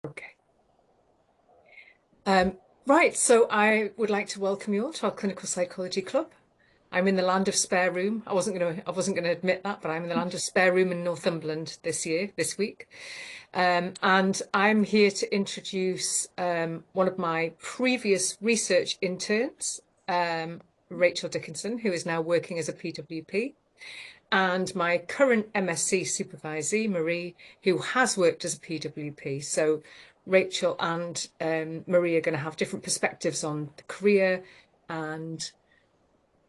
Okay. Right, so I would like to welcome you all to our clinical psychology club. I'm in the land of spare room. I wasn't gonna admit that, but I'm in the land of spare room in Northumberland this week. And I'm here to introduce one of my previous research interns, Rachel Dickinson, who is now working as a PWP, and my current MSc supervisee, Marie, who has worked as a PWP. So Rachel and Marie are going to have different perspectives on the career, and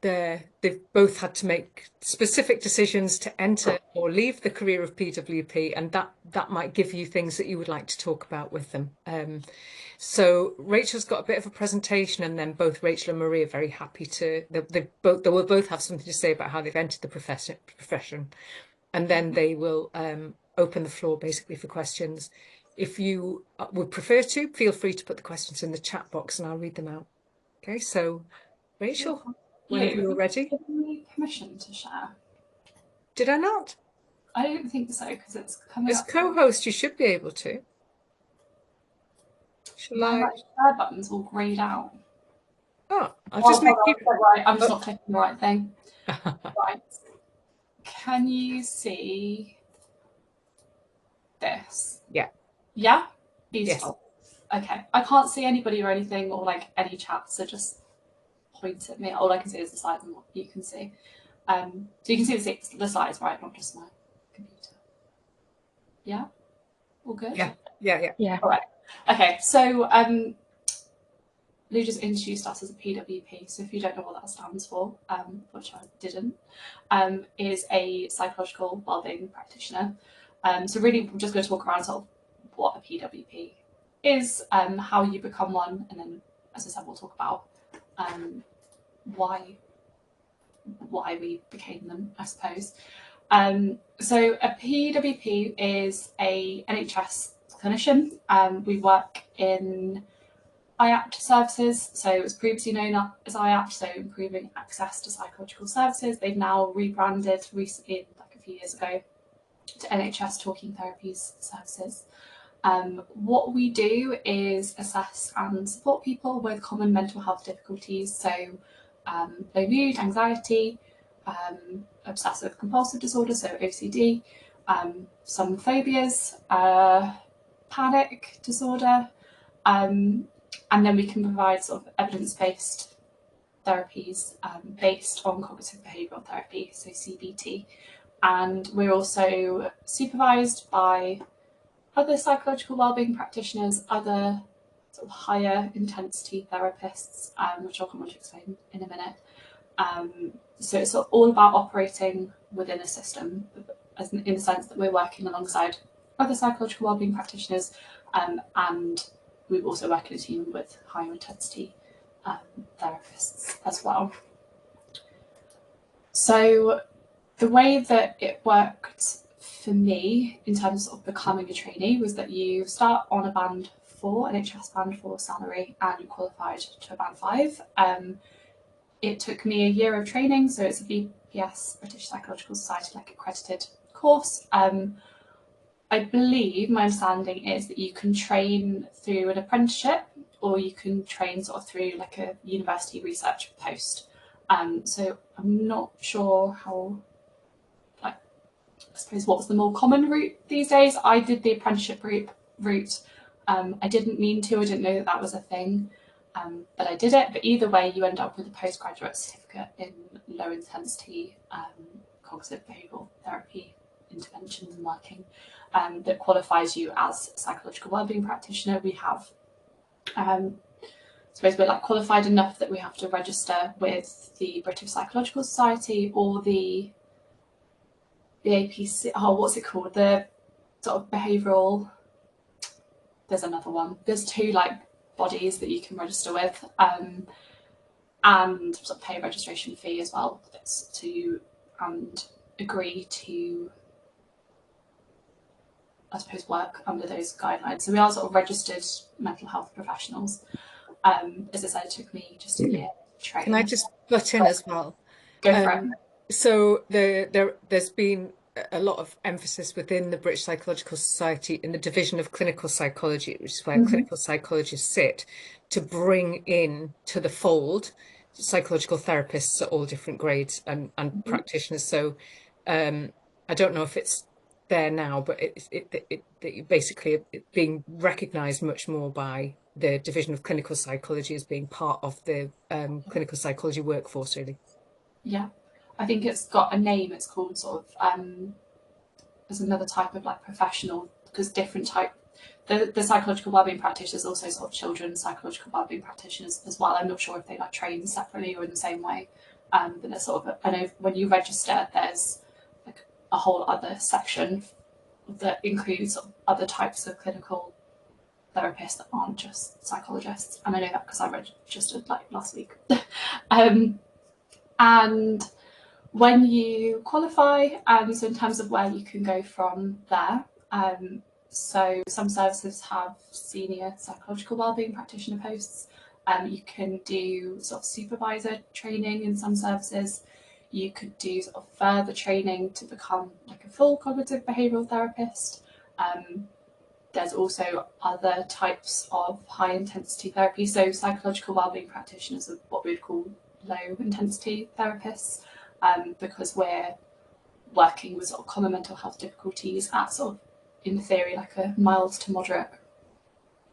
they've both had to make specific decisions to enter or leave the career of PWP, and that might give you things that you would like to talk about with them. So Rachel's got a bit of a presentation, and then both Rachel and Marie are very happy to. They will both have something to say about how they've entered the profession, and then they will open the floor basically for questions. If you would prefer to, feel free to put the questions in the chat box, and I'll read them out. Okay, so Rachel, whenever you're ready. Give me permission to share. Did I not? I don't think so, because it's coming As up. co-host, you should be able to. Shall I? My share button's all greyed out. Oh, I'll just make you. Right, I'm just not clicking the right thing. Right. Can you see this? Yeah. Yeah? Beautiful. Yes. Okay. I can't see anybody or anything or like any chat, so just point at me. All I can see is the slides and what you can see. So you can see the slides, right? Not just my computer. Yeah? All good? Yeah. All right. Okay, so Lou just introduced us as a PWP, so if you don't know what that stands for, which I didn't, is a psychological wellbeing practitioner. So really we're just going to talk around sort of what a PWP is, how you become one, and then, as I said, we'll talk about why we became them, I suppose. So a PWP is a NHS clinician. We work in IAPT services, so it was previously known as IAPT, so improving access to psychological services. They've now rebranded recently, like a few years ago, to NHS Talking Therapies Services. What we do is assess and support people with common mental health difficulties, so low mood, anxiety, obsessive compulsive disorder, so OCD, some phobias, panic disorder, and then we can provide sort of evidence-based therapies based on cognitive behavioural therapy, so CBT. And we're also supervised by other psychological wellbeing practitioners, other sort of higher intensity therapists, which I'll come on to explain in a minute. So it's sort of all about operating within a system, in the sense that we're working alongside other psychological wellbeing practitioners, and we also work in a team with higher intensity therapists as well. So the way that it worked for me in terms of becoming a trainee was that you start on a band 4, NHS band 4 salary, and you qualified to a band 5. It took me a year of training, so it's a BPS, British Psychological Society, like accredited course. I believe my understanding is that you can train through an apprenticeship, or you can train sort of through like a university research post. So I'm not sure how, like, I suppose what's the more common route these days. I did the apprenticeship route. I didn't mean to, I didn't know that that was a thing, but I did it. But either way, you end up with a postgraduate certificate in low intensity cognitive behavioural therapy interventions and working, that qualifies you as a psychological wellbeing practitioner. We have, I suppose we're like qualified enough that we have to register with the British Psychological Society or the APC. Oh, what's it called? The sort of behavioural. There's another one. There's 2 like bodies that you can register with, and sort of pay a registration fee as well to and agree to, I suppose, work under those guidelines. So we are sort of registered mental health professionals. As I said, it took me just a year to train. Can I just butt in as well? Go for it. So there's been a lot of emphasis within the British Psychological Society in the division of clinical psychology, which is where Hmm. clinical psychologists sit, to bring in to the fold psychological therapists at all different grades and Hmm. practitioners. So I don't know if it's there now, but it basically being recognised much more by the division of clinical psychology as being part of the clinical psychology workforce, really. Yeah, I think it's got a name. It's called sort of there's another type of like professional because different type. The psychological wellbeing practitioners also sort of children's psychological wellbeing practitioners as well. I'm not sure if they like train separately or in the same way, but there's sort of I know when you register, there's like a whole other section that includes sort of other types of clinical therapists that aren't just psychologists, and I know that because I registered like last week. um, and when you qualify, so in terms of where you can go from there, so some services have senior psychological wellbeing practitioner posts. You can do sort of supervisor training in some services. You could do sort of further training to become like a full cognitive behavioural therapist. There's also other types of high intensity therapy. So psychological wellbeing practitioners are what we'd call low intensity therapists, because we're working with sort of common mental health difficulties at sort of, in theory, like a mild to moderate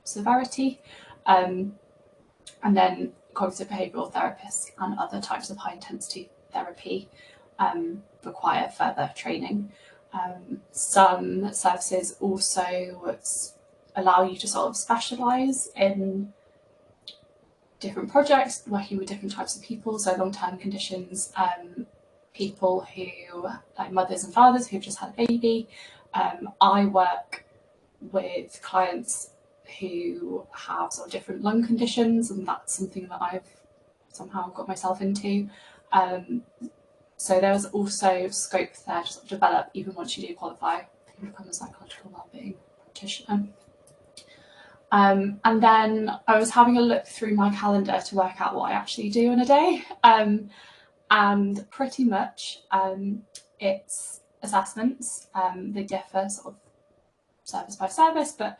severity. Um, and then cognitive behavioural therapists and other types of high intensity therapy require further training. Some services also allow you to sort of specialise in different projects, working with different types of people, so long-term conditions, people who, like mothers and fathers who've just had a baby. I work with clients who have sort of different lung conditions, and that's something that I've somehow got myself into. Um, so there's also scope there to sort of develop even once you do qualify to become a psychological wellbeing practitioner. And then I was having a look through my calendar to work out what I actually do in a day. And pretty much it's assessments. They differ sort of service by service, but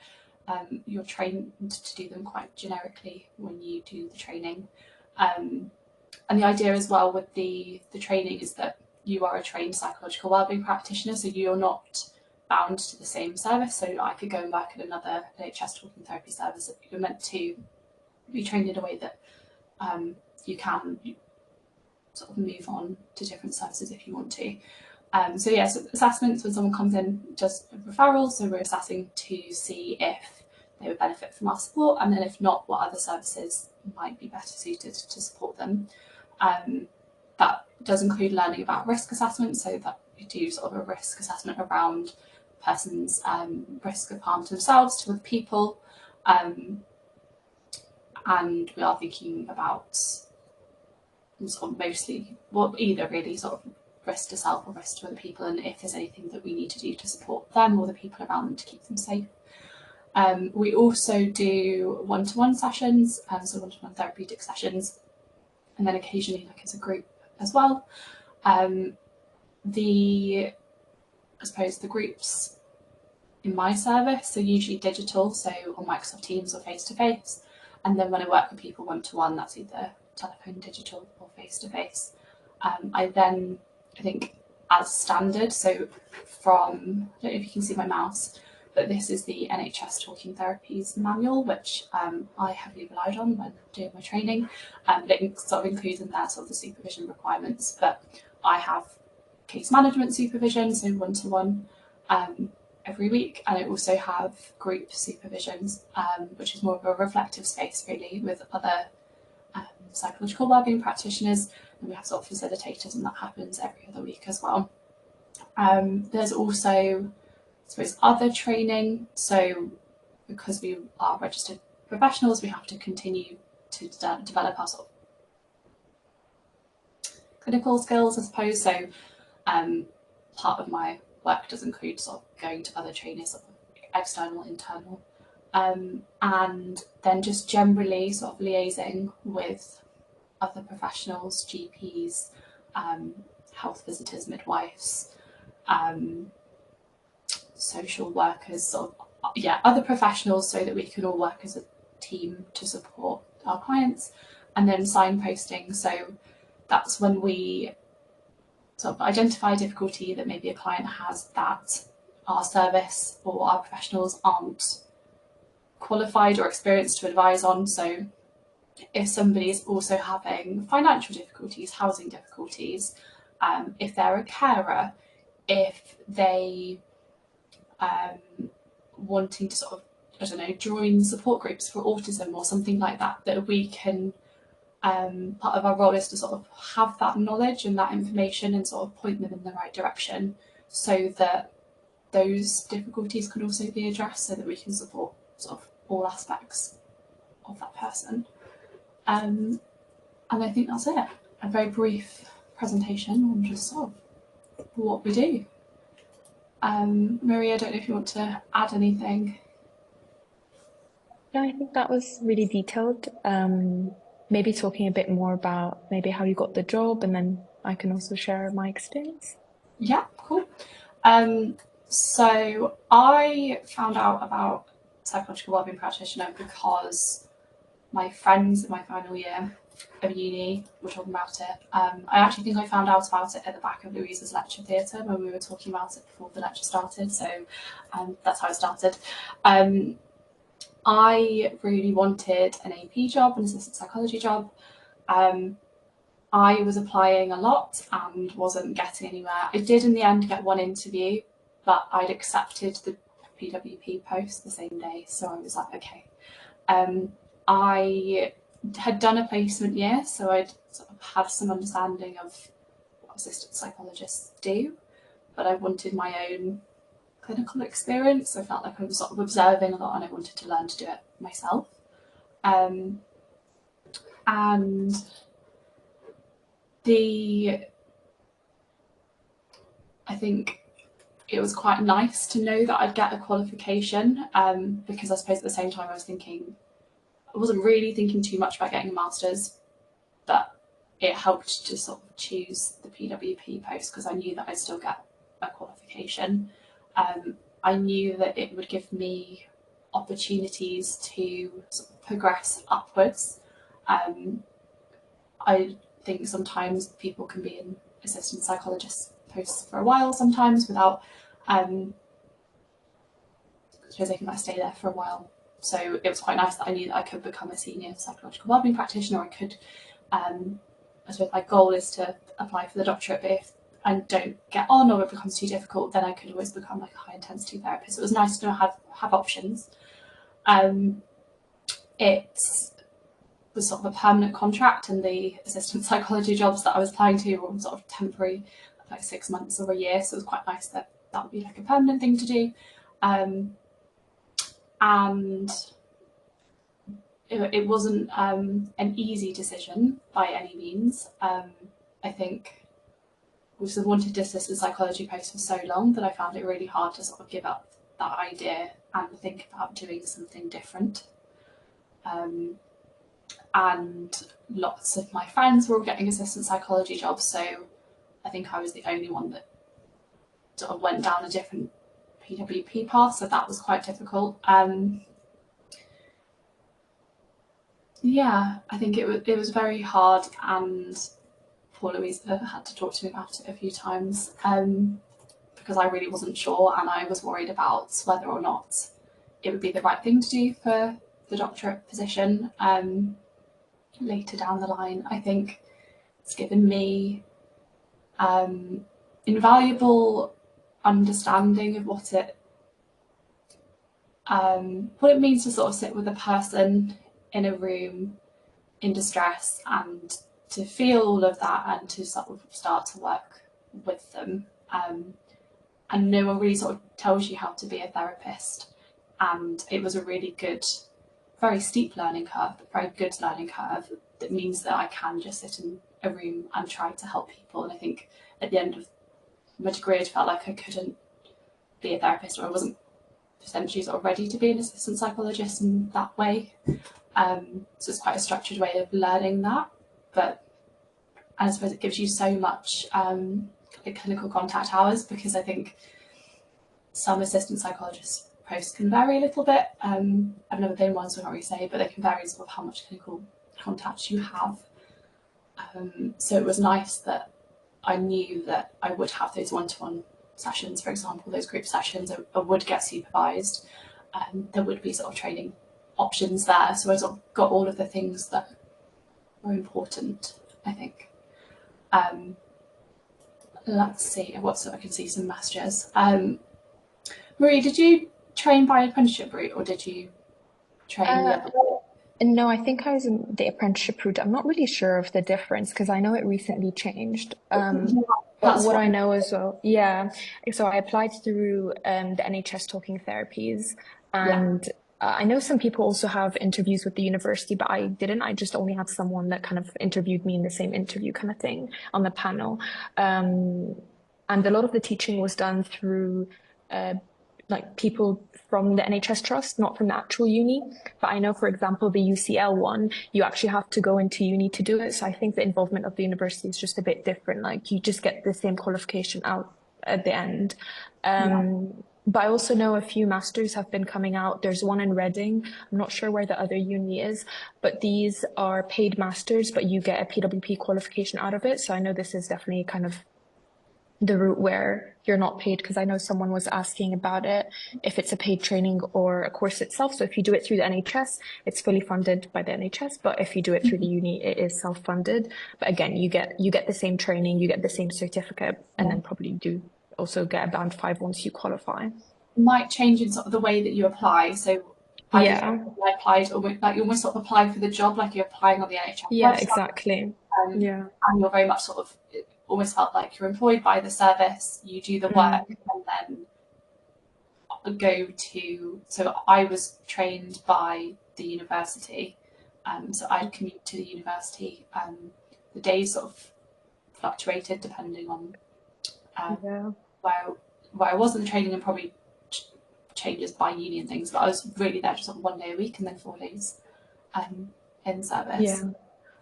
you're trained to do them quite generically when you do the training. And the idea as well with the training is that you are a trained psychological wellbeing practitioner, so you're not bound to the same service. So I could go and work at another NHS talking therapy service. You're meant to be trained in a way that you can sort of move on to different services if you want to. So yeah, so assessments when someone comes in, just referrals. So we're assessing to see if they would benefit from our support, and then if not, what other services might be better suited to support them. That does include learning about risk assessment, so that we do sort of a risk assessment around a person's risk of harm to themselves, to other people, and we are thinking about sort of mostly, well, either really sort of risk to self or risk to other people, and if there's anything that we need to do to support them or the people around them to keep them safe. We also do one-to-one sessions, so one-to-one therapeutic sessions, and then occasionally like as a group as well. I suppose the groups in my service are usually digital, so on Microsoft Teams or face-to-face, and then when I work with people one-to-one, that's either telephone, digital or face-to-face. I think as standard, so from, I don't know if you can see my mouse, but this is the NHS Talking Therapies manual, which I heavily relied on when doing my training. It sort of includes in there sort of the supervision requirements, but I have case management supervision, so one-to-one every week, and I also have group supervisions, which is more of a reflective space really with other psychological wellbeing practitioners, and we have sort of facilitators, and that happens every other week as well. There's also, I suppose, other training. So because we are registered professionals, we have to continue to develop our sort of clinical skills, I suppose. So part of my work does include sort of going to other trainers, sort of external, internal, and then just generally sort of liaising with other professionals, GPs, health visitors, midwives, social workers, sort of, yeah, other professionals, so that we can all work as a team to support our clients. And then signposting, so that's when we sort of identify a difficulty that maybe a client has that our service or our professionals aren't qualified or experienced to advise on. So if somebody is also having financial difficulties, housing difficulties, if they're a carer, if they wanting to sort of, I don't know, join support groups for autism or something like that, that we can, part of our role is to sort of have that knowledge and that information and sort of point them in the right direction, so that those difficulties can also be addressed, so that we can support sort of all aspects of that person. And I think that's it. A very brief presentation on just sort of what we do. Maria, I don't know if you want to add anything. Yeah, I think that was really detailed. Maybe talking a bit more about maybe how you got the job, and then I can also share my experience. Yeah, cool. So I found out about psychological wellbeing practitioner because my friends in my final year of uni were talking about it. I actually think I found out about it at the back of Louisa's lecture theatre when we were talking about it before the lecture started. So that's how it started. I really wanted an AP job, an assistant psychology job. I was applying a lot and wasn't getting anywhere. I did in the end get one interview, but I'd accepted the PWP post the same day. So I was like, okay. I had done a placement year, so I'd sort of had some understanding of what assistant psychologists do, but I wanted my own clinical experience. I felt like I was sort of observing a lot and I wanted to learn to do it myself. And I think it was quite nice to know that I'd get a qualification, because I suppose at the same time I wasn't really thinking too much about getting a master's, but it helped to sort of choose the PWP post because I knew that I'd still get a qualification. I knew that it would give me opportunities to sort of progress upwards. I think sometimes people can be in assistant psychologist posts for a while sometimes without, I suppose they can like stay there for a while. So it was quite nice that I knew that I could become a senior psychological wellbeing practitioner. I could, I suppose my goal is to apply for the doctorate, but if I don't get on or it becomes too difficult, then I could always become like a high intensity therapist. It was nice to have options. It was sort of a permanent contract, and the assistant psychology jobs that I was applying to were sort of temporary, like 6 months or a year. So it was quite nice that that would be like a permanent thing to do. And it wasn't an easy decision by any means. I think we've sort of wanted this assistant psychology post for so long that I found it really hard to sort of give up that idea and think about doing something different. And lots of my friends were all getting assistant psychology jobs, so I think I was the only one that sort of went down a different PWP path, so that was quite difficult. Yeah, I think it was very hard, and poor Louisa had to talk to me about it a few times, because I really wasn't sure, and I was worried about whether or not it would be the right thing to do for the doctorate position later down the line. I think it's given me invaluable understanding of what it means to sort of sit with a person in a room in distress and to feel all of that and to sort of start to work with them. And no one really sort of tells you how to be a therapist. And it was a really good, very steep learning curve, but very good learning curve that means that I can just sit in a room and try to help people. And I think at the end of my degree, I felt like I couldn't be a therapist, or I wasn't essentially sort of ready to be an assistant psychologist in that way. So it's quite a structured way of learning that, but I suppose it gives you so much clinical contact hours, because I think some assistant psychologists posts can vary a little bit. I've never been one, so I can't really say, but they can vary sort of how much clinical contact you have. So it was nice that I knew that I would have those one-to-one sessions, for example, those group sessions. I would get supervised. There would be sort of training options there. So I sort of got all of the things that were important, I think. Let's see, so I can see some messages. Marie, did you train by apprenticeship route, or did you train the other way? No, I think I was in the apprenticeship route. I'm not really sure of the difference because I know it recently changed. But That's what I know as well, yeah. So I applied through the NHS Talking Therapies, Yeah. and I know some people also have interviews with the university, but I didn't. I just only had someone that kind of interviewed me in the same interview kind of thing on the panel. And a lot of the teaching was done through like people from the NHS Trust, not from the actual uni. But I know, for example, the UCL one, you actually have to go into uni to do it. So I think the involvement of the university is just a bit different. Like you just get the same qualification out at the end. But I also know a few masters have been coming out. There's one in Reading. I'm not sure where the other uni is, but these are paid masters, but you get a PWP qualification out of it. So I know this is definitely kind of the route where you're not paid, because I know someone was asking about it, if it's a paid training or a course itself. So if you do it through the NHS, it's fully funded by the NHS, but if you do it through the uni, it is self-funded. But again, you get the same training, you get the same certificate, and then probably do also get a band 5 once you qualify. Might change in sort of the way that you apply. So I applied, like you almost sort of apply for the job, like you're applying on the NHS Yeah, website. exactly. And you're very much sort of, it almost felt like you're employed by the service, you do the work, and then go to, so I was trained by the university, so I'd commute to the university. The days sort of fluctuated depending on where I was in the training, and probably changes by uni and things, but I was really there just sort of 1 day a week and then 4 days in service.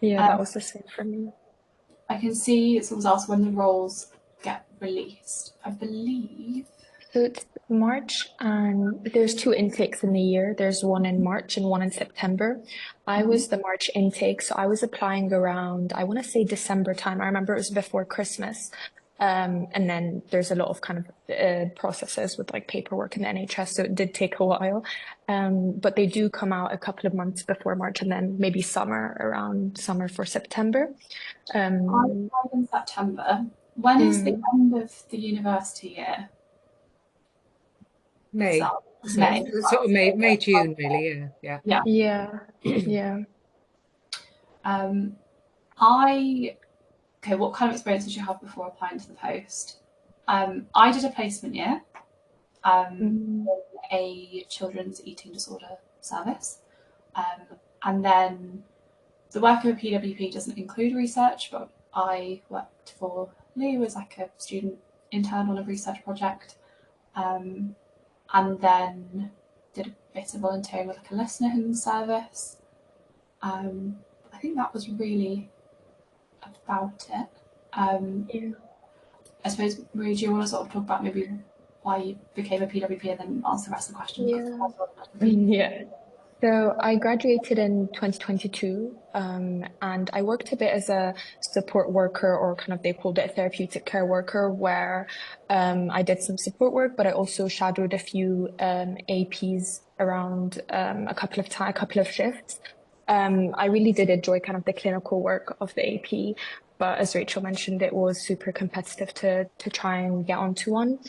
That was the same for me. I can see someone's asked when the roles get released. I believe. So it's March, and there's 2 intakes in the year. There's one in March and one in September. I was the March intake, so I was applying around, I want to say December time. I remember it was before Christmas. And then there's a lot of kind of processes with like paperwork in the NHS, so it did take a while. But they do come out a couple of months before March, and then maybe around summer for September. I applied in September. When is the end of the university year? May. May. Sort of May, June, really. Yeah. Okay, what kind of experience did you have before applying to the post? I did a placement year in a children's eating disorder service. And then the work of a PWP doesn't include research, but I worked for Lou as like a student intern on a research project. And then did a bit of volunteering with like a listening service. I think that was really about it. I suppose, Marie, do you want to sort of talk about maybe why you became a PWP and then answer the rest of the question? So I graduated in 2022, and I worked a bit as a support worker, or kind of they called it a therapeutic care worker, where I did some support work, but I also shadowed a few APs around a couple of shifts. I really did enjoy kind of the clinical work of the AP, but as Rachel mentioned, it was super competitive to try and get onto one.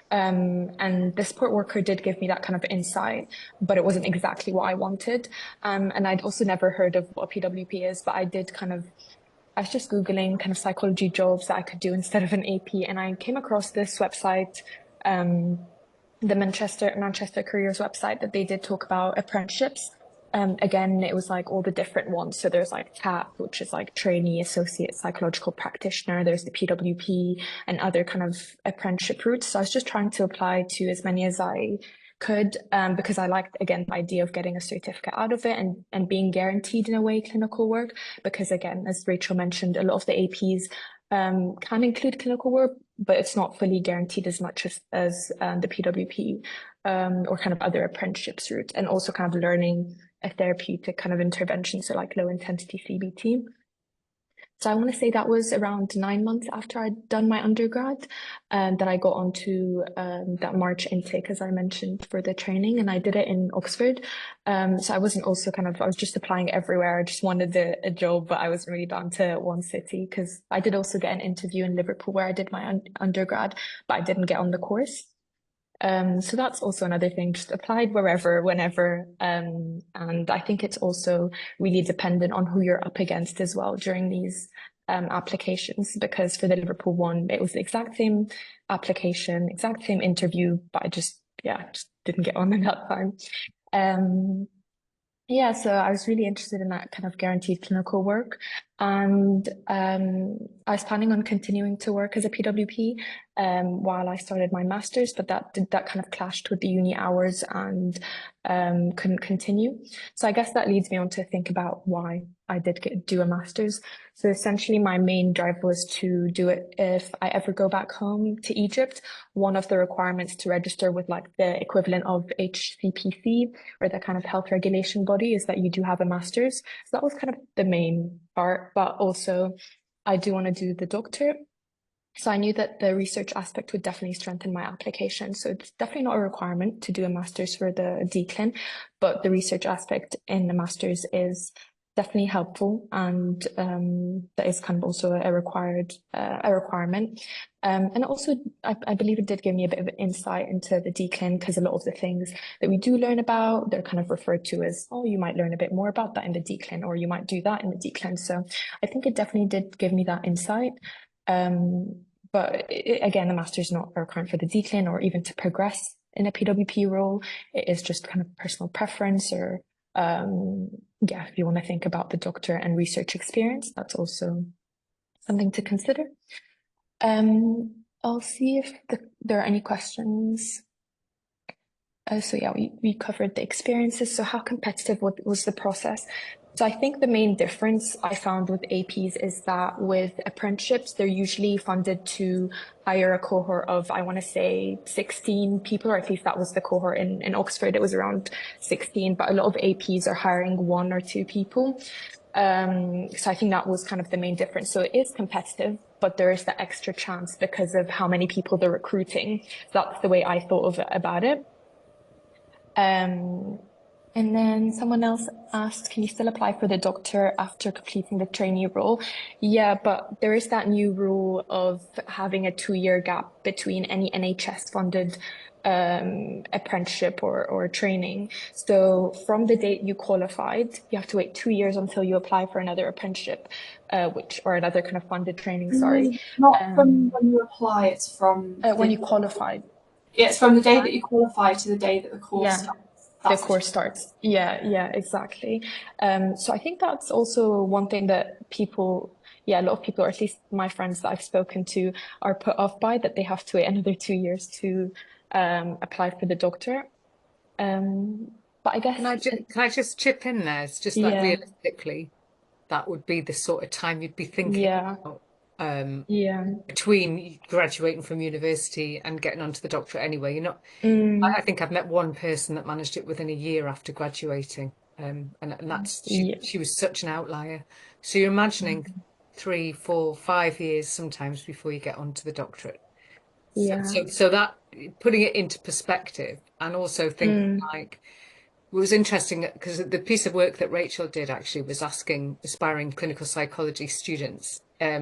And the support worker did give me that kind of insight, but it wasn't exactly what I wanted. And I'd also never heard of what a PWP is, but I was just Googling kind of psychology jobs that I could do instead of an AP, and I came across this website, the Manchester Careers website, that they did talk about apprenticeships. Again, it was like all the different ones. So there's like TAP, which is like trainee associate psychological practitioner. There's the PWP and other kind of apprenticeship routes. So I was just trying to apply to as many as I could, because I liked, again, the idea of getting a certificate out of it and being guaranteed in a way clinical work. Because again, as Rachel mentioned, a lot of the APs can include clinical work, but it's not fully guaranteed as much as the PWP or kind of other apprenticeships route, and also kind of learning a therapeutic kind of intervention, so like low intensity CBT. So I want to say that was around 9 months after I'd done my undergrad, that I got onto that March intake, as I mentioned, for the training, and I did it in Oxford. So I wasn't also I was just applying everywhere. I just wanted a job, but I wasn't really down to one city, because I did also get an interview in Liverpool where I did my undergrad, but I didn't get on the course. So that's also another thing, just applied wherever, whenever. And I think it's also really dependent on who you're up against as well during these applications, because for the Liverpool one, it was the exact same application, exact same interview, but I just didn't get on in that time. Um, yeah, so I was really interested in that kind of guaranteed clinical work. And I was planning on continuing to work as a PWP while I started my master's, but that kind of clashed with the uni hours and couldn't continue. So I guess that leads me on to think about why I did do a master's. So essentially, my main drive was to do it if I ever go back home to Egypt. One of the requirements to register with like the equivalent of HCPC, or the kind of health regulation body, is that you do have a master's. So that was kind of the main part, but also I do want to do the doctorate. So I knew that the research aspect would definitely strengthen my application. So it's definitely not a requirement to do a master's for the DCLIN, but the research aspect in the master's is definitely helpful, and that is kind of also a requirement. And also, I believe it did give me a bit of an insight into the DCLIN, because a lot of the things that we do learn about, they're kind of referred to as, oh, you might learn a bit more about that in the DCLIN, or you might do that in the DCLIN. So I think it definitely did give me that insight. But again, the master's is not a requirement for the DCLIN or even to progress in a PWP role. It is just kind of personal preference, or if you want to think about the doctor and research experience, that's also something to consider. I'll see if there are any questions. So yeah, we covered the experiences. So how competitive was the process? So I think the main difference I found with APs is that with apprenticeships, they're usually funded to hire a cohort of, I want to say, 16 people, or at least that was the cohort in Oxford. It was around 16, but a lot of APs are hiring 1 or 2 people. So I think that was kind of the main difference. So it is competitive, but there is the extra chance because of how many people they're recruiting. So that's the way I thought about it. And then someone else asked, can you still apply for the doctor after completing the trainee role? Yeah, but there is that new rule of having a 2-year gap between any NHS-funded apprenticeship or training. So from the date you qualified, you have to wait 2 years until you apply for another apprenticeship, or another kind of funded training, sorry. Not from when you apply, it's from when you qualified. Yeah, it's from the day that you qualify to the day that the course starts. The course starts. Yeah, exactly. So I think that's also one thing that a lot of people, or at least my friends that I've spoken to, are put off by, that they have to wait another 2 years to apply for the doctor. But I guess can I just chip in there? It's just that realistically, that would be the sort of time you'd be thinking about, between graduating from university and getting onto the doctorate anyway. You're not. I think I've met one person that managed it within a year after graduating, and that's she was such an outlier. So you're imagining 3, 4, 5 years sometimes before you get onto the doctorate. So that, putting it into perspective, and also thinking like, it was interesting because the piece of work that Rachel did actually was asking aspiring clinical psychology students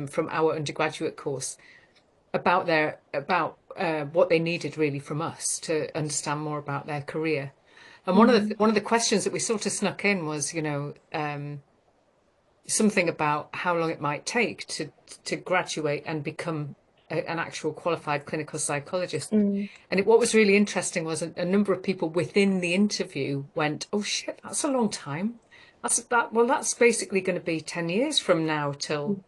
from our undergraduate course about what they needed really from us to understand more about their career. And one of the questions that we sort of snuck in was, something about how long it might take to graduate and become an actual qualified clinical psychologist. And what was really interesting was a number of people within the interview went, "Oh shit, that's a long time. That's basically going to be 10 years from now till,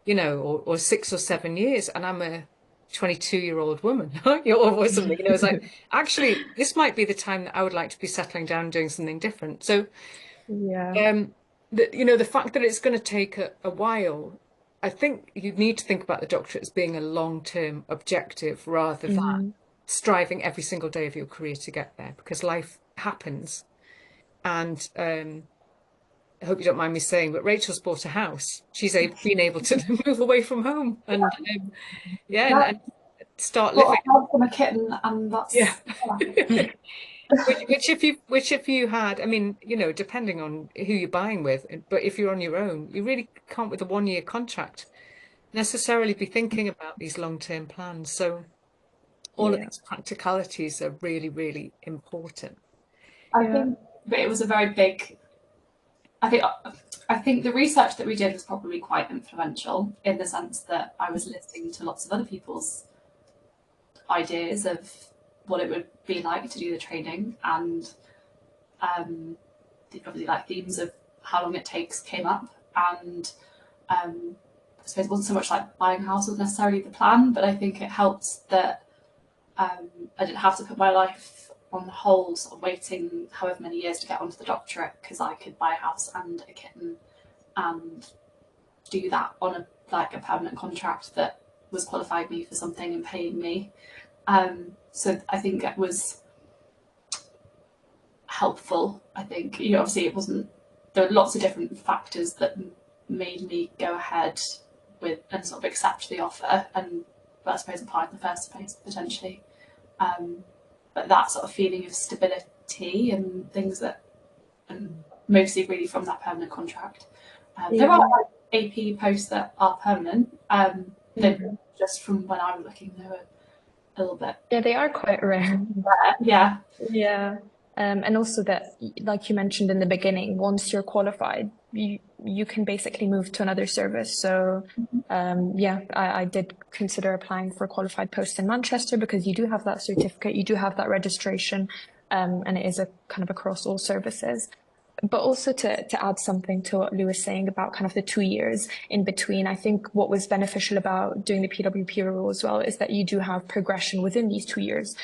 or 6 or 7 years, and I'm a 22-year-old woman," or something. It's like, actually, this might be the time that I would like to be settling down and doing something different. So, the fact that it's going to take a while, I think you need to think about the doctorate as being a long-term objective rather than striving every single day of your career to get there, because life happens. And I hope you don't mind me saying, but Rachel's bought a house. She's been able to move away from home and yeah, Yeah, and start got living. a house and a kitten, and Yeah. that's Which if you had, I mean, you know, depending on who you're buying with, but if you're on your own, you really can't with a 1 year contract necessarily be thinking about these long-term plans. So all of Yeah. these practicalities are really, really important. I Yeah. think, but it was a very big. I think I think the research that we did was probably quite influential in the sense that I was listening to lots of other people's ideas of what it would be like to do the training, and the probably like themes of how long it takes came up, and I suppose it wasn't so much like buying a house was necessarily the plan, but I think it helped that I didn't have to put my life on hold, sort of waiting however many years to get onto the doctorate, because I could buy a house and a kitten and do that on a permanent contract that was qualifying me for something and paying me. So I think it was helpful. I think, you know, obviously it wasn't. There were lots of different factors that made me go ahead with and sort of accept the offer, and I suppose apply in the first place potentially. But that sort of feeling of stability and things that, and mostly really from that permanent contract. There are Yeah. like AP posts that are permanent. They just from when I was looking, they were a little bit Yeah, they are quite rare. rare. Yeah, Yeah. And also that, like you mentioned in the beginning, once you're qualified, you can basically move to another service. So, yeah, I did consider applying for a qualified post in Manchester because you do have that certificate, you do have that registration, and it is a kind of across all services. But also to add something to what Lou was saying about kind of the 2 years in between, I think what was beneficial about doing the PWP role as well is that you do have progression within these 2 years.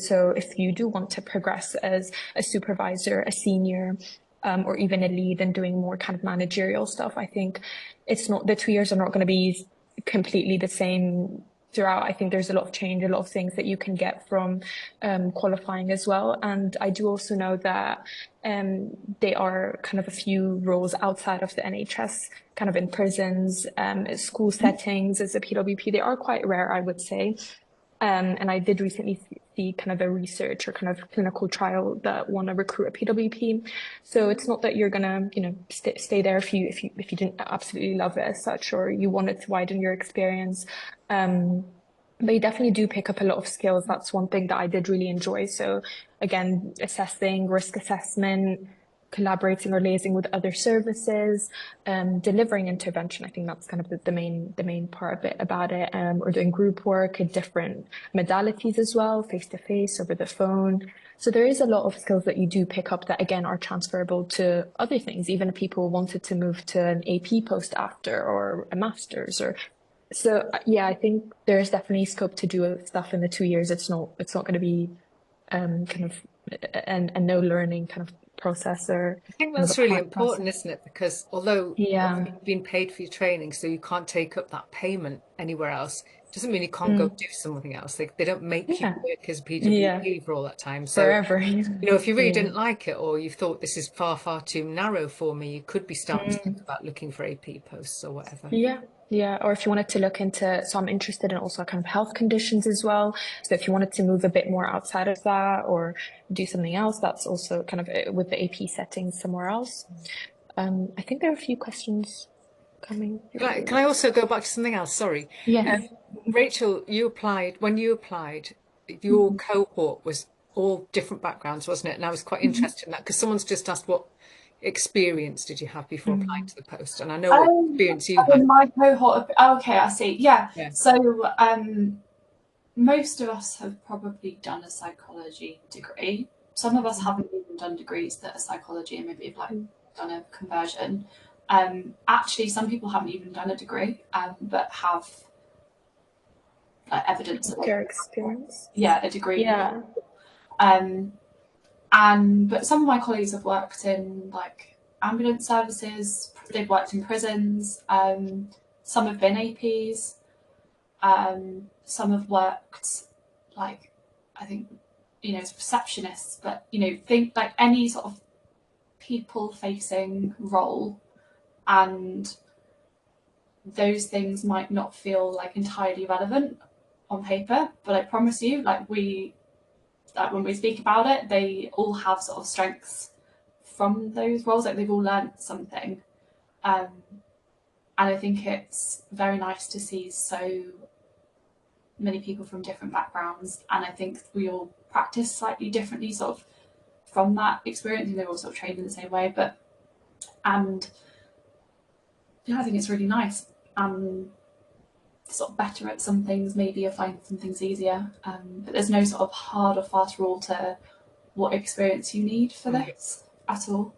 So if you do want to progress as a supervisor, a senior, or even a lead and doing more kind of managerial stuff, I think it's not, the 2 years are not going to be completely the same throughout. I think there's a lot of change, a lot of things that you can get from qualifying as well. And I do also know that they are kind of a few roles outside of the NHS, kind of in prisons, school settings as a PWP. They are quite rare, I would say. And I did recently see kind of a research or kind of clinical trial that want to recruit a PWP. So it's not that you're gonna, you know, stay there if you didn't absolutely love it as such, or you wanted to widen your experience. But you definitely do pick up a lot of skills. That's one thing that I did really enjoy. So again, assessing, risk assessment, collaborating or liaising with other services, delivering intervention. I think that's kind of the main part of it about it. Or doing group work in different modalities as well, face to face, over the phone. So there is a lot of skills that you do pick up that again are transferable to other things. Even if people wanted to move to an AP post after or a master's or so yeah, I think there's definitely scope to do stuff in the 2 years. It's not going to be kind of a no learning kind of process or I think kind of a that's really hard important, process. isn't it? Because although Yeah. obviously you've been paid for your training, so you can't take up that payment anywhere else, doesn't mean you can't go Mm. do something else. They don't make you Yeah. work as Yeah. PWP for all that time. So, Forever. you know, if you really Yeah. didn't like it or you thought this is far, far too narrow for me, you could be starting to think Mm. about looking for AP posts or whatever. Yeah. Yeah. Or if you wanted to look into, so I'm interested in also kind of health conditions as well. So if you wanted to move a bit more outside of that or do something else, that's also kind of with the AP settings somewhere else. I think there are a few questions coming Can I through. also go back to something else? Sorry. Yes. Rachel, when you applied, your cohort was all different backgrounds, wasn't it? And I was quite interested in that because someone's just asked what experience did you have before applying Mm. to the post? And I know what experience you had. in my cohort of, oh, okay, I see. Yeah. Yeah. So most of us have probably done a psychology degree. Some of us haven't even done degrees that are psychology and maybe have like done a conversion. Actually, some people haven't even done a degree, but have evidence of Their experience. a degree. Yeah. But some of my colleagues have worked in like ambulance services. They've worked in prisons. some have been APs, some have worked like, I think, as receptionists, but think like any sort of people facing role, and those things might not feel like entirely relevant on paper, but I promise you, like when we speak about it, they all have sort of strengths from those roles, like they've all learned something. And I think it's very nice to see so many people from different backgrounds, and I think we all practice slightly differently sort of from that experience, and they're all sort of trained in the same way, and yeah, I think it's really nice. Sort of better at some things, maybe, or find some things easier, but there's no sort of hard or fast rule to what experience you need for this at all.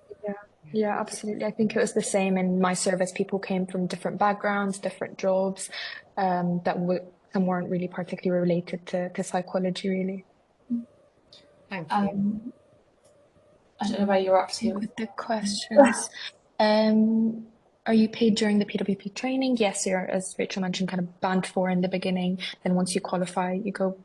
Yeah, absolutely. I think it was the same in my service. People came from different backgrounds, different jobs, some weren't really particularly related to psychology, really. Thank you. I don't know where you're up to with the questions. Are you paid during the PWP training? Yes, you're, as Rachel mentioned, kind of band 4 in the beginning. Then once you qualify, you go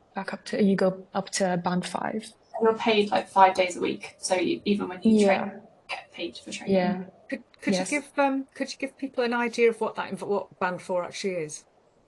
up to band 5. You're paid like 5 days a week, so even when you train, you get paid for training. Yeah. Could you give people an idea of what band 4 actually is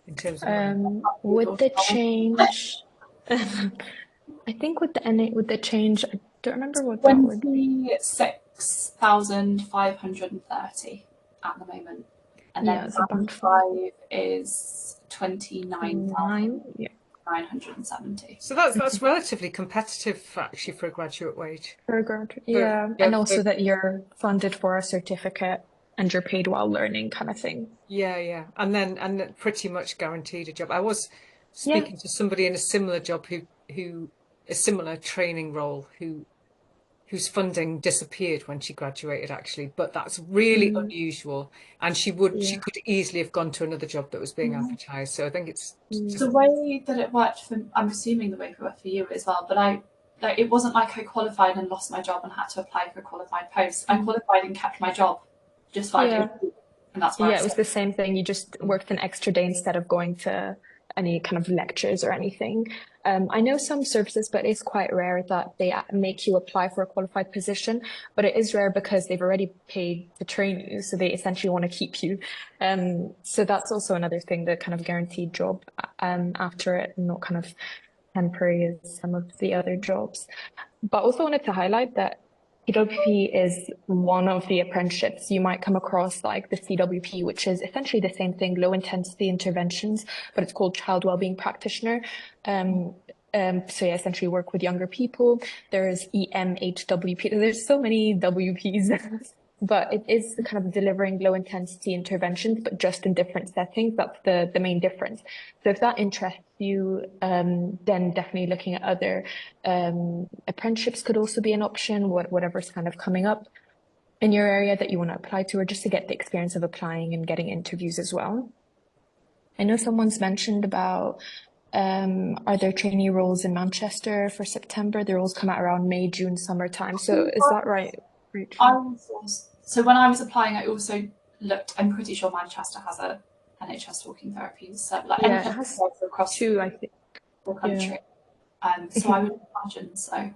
in terms of money? With the change, I think with the change, I don't remember what that would be. 26,530 at the moment, and then band 5 is 29,970. So that's relatively competitive actually for a graduate wage. For a graduate, yeah, and also that you're funded for a certificate and you're paid while learning, kind of thing. Yeah, and then pretty much guaranteed a job. I was speaking to somebody in a similar job who a similar training role whose funding disappeared when she graduated, actually, but that's really unusual, and she could easily have gone to another job that was being advertised. So I think it's the way that it worked for, I'm assuming the way it worked for you as well, but it wasn't like I qualified and lost my job and had to apply for a qualified post. I qualified and kept my job just 5 days, and that's where it was the same thing. You just worked an extra day instead of going to any kind of lectures or anything. I know some services, but it's quite rare that they make you apply for a qualified position, but it is rare because they've already paid to train you, so they essentially want to keep you. So that's also another thing, the kind of guaranteed job after it, not kind of temporary as some of the other jobs. But also wanted to highlight that PWP is one of the apprenticeships. You might come across like the CWP, which is essentially the same thing, low intensity interventions, but it's called child wellbeing practitioner. So yeah, essentially work with younger people. There's EMHWP. There's so many WPs. But it is kind of delivering low intensity interventions, but just in different settings. That's the main difference. So if that interests you, then definitely looking at other apprenticeships could also be an option, whatever's kind of coming up in your area that you want to apply to, or just to get the experience of applying and getting interviews as well. I know someone's mentioned about are there trainee roles in Manchester for September? The roles come out around May, June, summertime. So is that right? So when I was applying, I also looked. I'm pretty sure Manchester has a NHS talking therapies. So like it has across 2, I think, the country. So I would imagine so.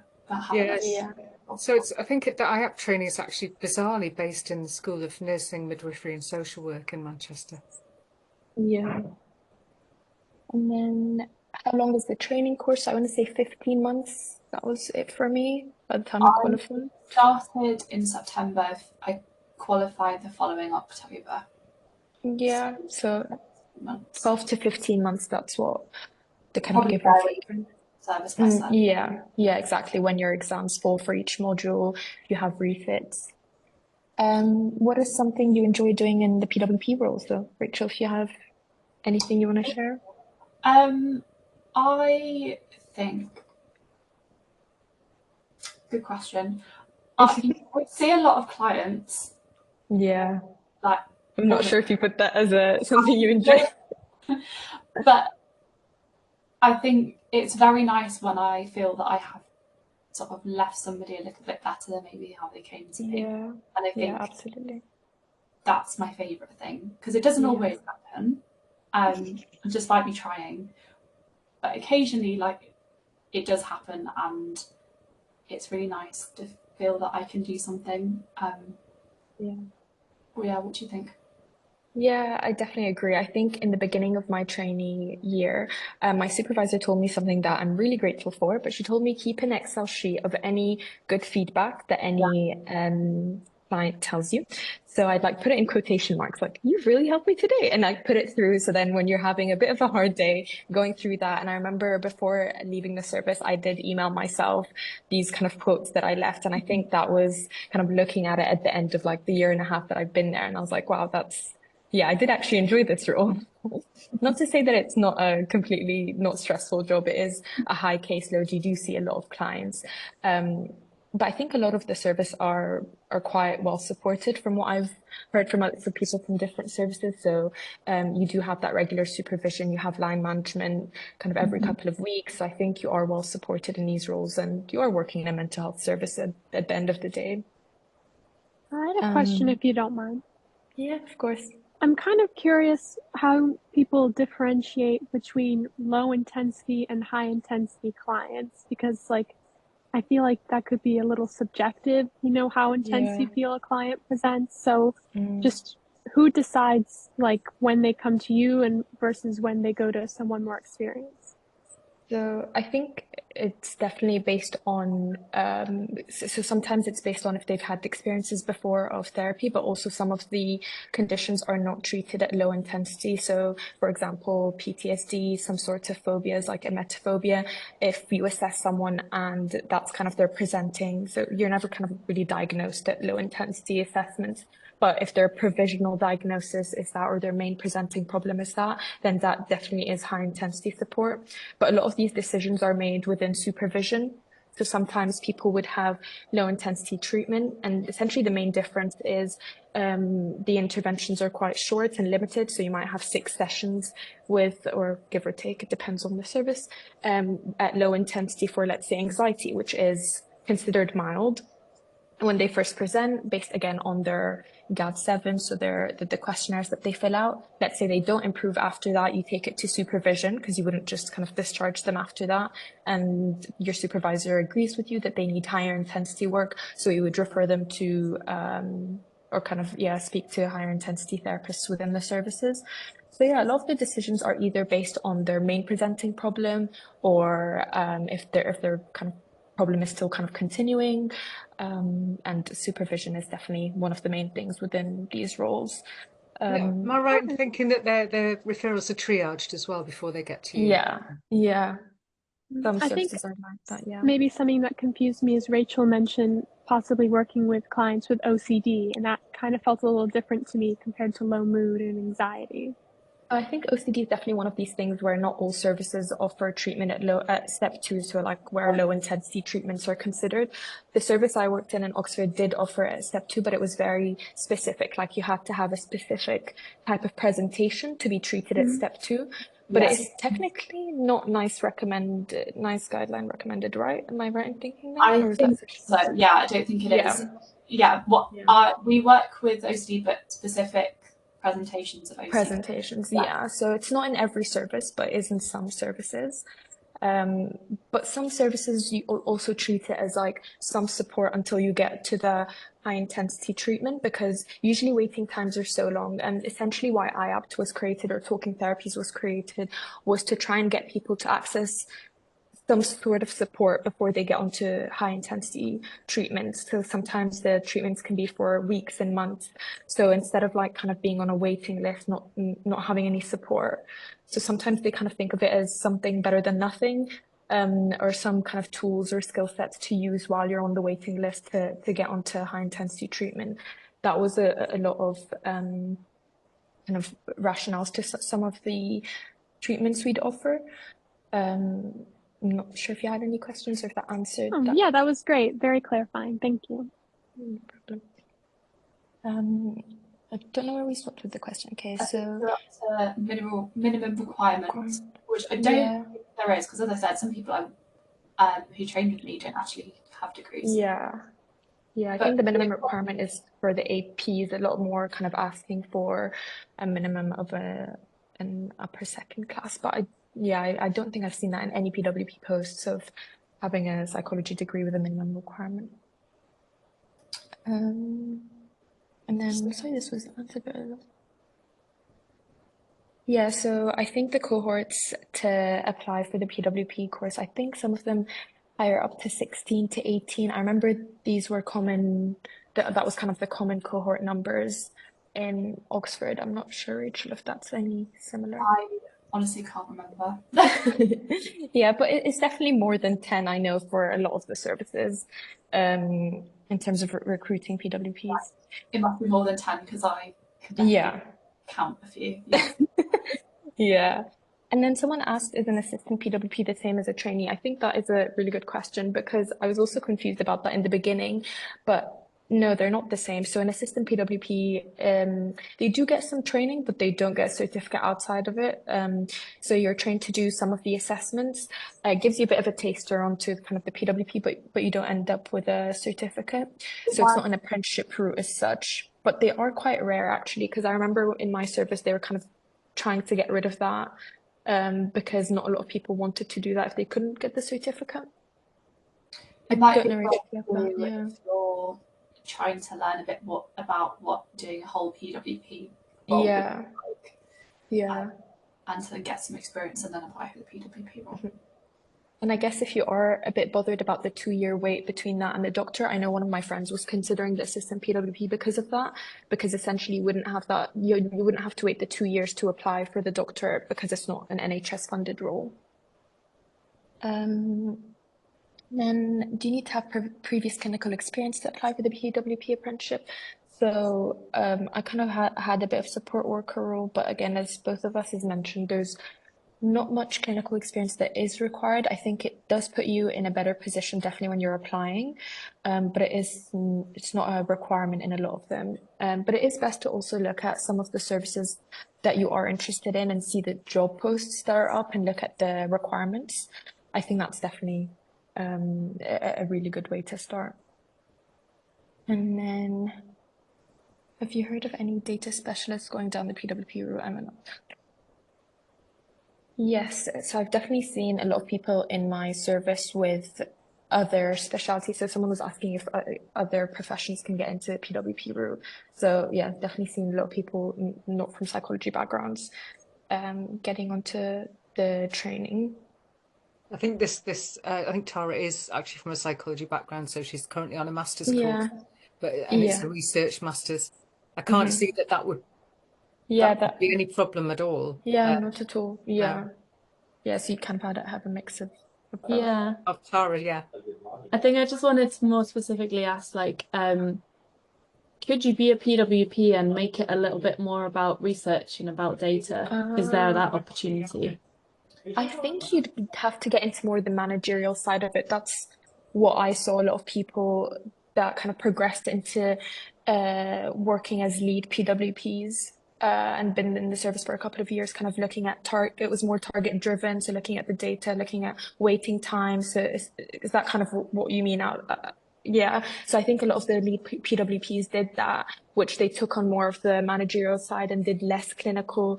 So I think the IAP training is actually bizarrely based in the School of Nursing, Midwifery and Social Work in Manchester. Yeah. And then how long is the training course? I want to say 15 months. That was it for me by the time I qualified. Started in September. I qualified the following October. Yeah, so 12 to 15 months, that's what the kind of give service by service. Yeah, exactly. When your exams fall for each module, you have refits. What is something you enjoy doing in the PWP role? So, Rachel, if you have anything you want to share? I think, good question. I see a lot of clients. Yeah. Like, I'm not sure if you put that as something you enjoy. But I think it's very nice when I feel that I have sort of left somebody a little bit better than maybe how they came to me. Yeah. And I think absolutely. that's my favourite thing, because it doesn't always happen. happen, despite me trying. But occasionally, like, it does happen, and it's really nice to feel that I can do something. Yeah. Yeah, what do you think? Yeah, I definitely agree. I think in the beginning of my trainee year, my supervisor told me something that I'm really grateful for, but she told me keep an Excel sheet of any good feedback that Yeah. any client tells you. So I'd like put it in quotation marks, like, you've really helped me today. And I put it through. So then when you're having a bit of a hard day, going through that. And I remember before leaving the service, I did email myself these kind of quotes that I left. And I think that was kind of looking at it at the end of like the year and a half that I've been there. And I was like, wow, yeah, I did actually enjoy this role. Not to say that it's not a completely not stressful job. It is a high caseload. You do see a lot of clients. But I think a lot of the service are quite well supported from what I've heard from other people from different services. So you do have that regular supervision. You have line management kind of every couple of weeks. So I think you are well supported in these roles, and you are working in a mental health service at the end of the day. I had a question, if you don't mind. Yeah, of course. I'm kind of curious how people differentiate between low intensity and high intensity clients, because like I feel like that could be a little subjective, how intense you Yeah. feel a client presents. So Mm. just who decides like when they come to you and versus when they go to someone more experienced? So I think it's definitely based on, so sometimes it's based on if they've had experiences before of therapy, but also some of the conditions are not treated at low intensity. So for example, PTSD, some sorts of phobias like emetophobia, if you assess someone and that's kind of their presenting, so you're never kind of really diagnosed at low intensity assessments. But if their provisional diagnosis is that, or their main presenting problem is that, then that definitely is high intensity support. But a lot of these decisions are made within supervision. So sometimes people would have low intensity treatment, and essentially the main difference is the interventions are quite short and limited. So you might have 6 sessions with, or give or take, it depends on the service, at low intensity for, let's say, anxiety, which is considered mild when they first present, based again on their GAD-7, so the questionnaires that they fill out. Let's say they don't improve after that, you take it to supervision, because you wouldn't just kind of discharge them after that. And your supervisor agrees with you that they need higher intensity work, so you would refer them to, or kind of, yeah, speak to higher intensity therapists within the services. So yeah, a lot of the decisions are either based on their main presenting problem, or if their kind of problem is still kind of continuing. And supervision is definitely one of the main things within these roles. Yeah. Am I right in thinking that their referrals are triaged as well before they get to you? Yeah. Some I think services are like that, yeah. maybe something that confused me is Rachel mentioned possibly working with clients with OCD, and that kind of felt a little different to me compared to low mood and anxiety. I think OCD is definitely one of these things where not all services offer treatment at step 2, so like where low intensity treatments are considered. The service I worked in Oxford did offer it at step 2, but it was very specific. Like you had to have a specific type of presentation to be treated at step 2. But it Yes. is technically not nice guideline recommended, right? Am I right in thinking that? I Or is think that so. Yeah, I don't think it is. Yeah. Yeah, Yeah. we work with OCD, but specific presentations of OCD. Presentations, yeah. So it's not in every service, but is in some services. But some services you also treat it as like some support until you get to the high intensity treatment, because usually waiting times are so long. And essentially why IAPT was created, or talking therapies was created, was to try and get people to access some sort of support before they get onto high intensity treatments. So sometimes the treatments can be for weeks and months. So instead of like kind of being on a waiting list, not having any support. So sometimes they kind of think of it as something better than nothing, or some kind of tools or skill sets to use while you're on the waiting list to get onto high intensity treatment. That was a lot of kind of rationales to some of the treatments we'd offer. I'm not sure if you had any questions or if that answered that. Yeah, that was great. Very clarifying. Thank you. No problem. I don't know where we stopped with the question. Okay, so we're up to minimum requirements, which I don't think there is, because as I said, some people who trained with me don't actually have degrees. Yeah, I think the minimum requirement is for the APs, a lot more kind of asking for a minimum of an upper second class, but I don't think I've seen that in any PWP posts of having a psychology degree with a minimum requirement. And then, sorry, this was answered earlier. Yeah, so I think the cohorts to apply for the PWP course, I think some of them hire up to 16 to 18. I remember these were common, that was kind of the common cohort numbers in Oxford. I'm not sure, Rachel, if that's any similar. I honestly can't remember. Yeah, but it's definitely more than 10, I know, for a lot of the services in terms of recruiting PWPs. It must be more than 10 because I can definitely Yeah. count a few. Yeah. Yeah. And then someone asked, is an assistant PWP the same as a trainee? I think that is a really good question because I was also confused about that in the beginning, but no, they're not the same. So an assistant PWP, they do get some training, but they don't get a certificate outside of it. So you're trained to do some of the assessments. It gives you a bit of a taster onto kind of the PWP, but you don't end up with a certificate. So it's not an apprenticeship route as such, but they are quite rare actually, because I remember in my service, they were kind of trying to get rid of that because not a lot of people wanted to do that if they couldn't get the certificate. I don't know if you're trying to learn a bit more about what doing a whole PWP role like. Yeah. And to get some experience and then apply for the PWP role. And I guess if you are a bit bothered about the 2-year wait between that and the doctor, I know one of my friends was considering the assistant PWP because of that, because essentially you wouldn't have that, you wouldn't have to wait the 2 years to apply for the doctor because it's not an NHS funded role. Then do you need to have previous clinical experience to apply for the PWP apprenticeship? So I kind of had a bit of support worker role, but again, as both of us has mentioned, there's not much clinical experience that is required. I think it does put you in a better position, definitely when you're applying, but it's not a requirement in a lot of them. But it is best to also look at some of the services that you are interested in and see the job posts that are up and look at the requirements. I think that's definitely a really good way to start. And then, have you heard of any data specialists going down the PWP route? I don't know. Yes, so I've definitely seen a lot of people in my service with other specialties. So someone was asking if other professions can get into PWP route. So yeah, definitely seen a lot of people not from psychology backgrounds getting onto the training. I think I think Tara is actually from a psychology background, so she's currently on a master's course, and it's a research master's. I can't see that would be any problem at all. Yeah, not at all. Yeah. Yeah, so you kind of have a mix of both. Yeah. Of Tara, yeah. I think I just wanted to more specifically ask, like, could you be a PWP and make it a little bit more about research and about data? Is there that opportunity? I think you'd have to get into more of the managerial side of it. That's what I saw a lot of people that kind of progressed into working as lead PWPs and been in the service for a couple of years, kind of looking at it was more target driven. So looking at the data, looking at waiting time. So is that kind of what you mean out? Yeah, so I think a lot of the lead PWPs did that, which they took on more of the managerial side and did less clinical,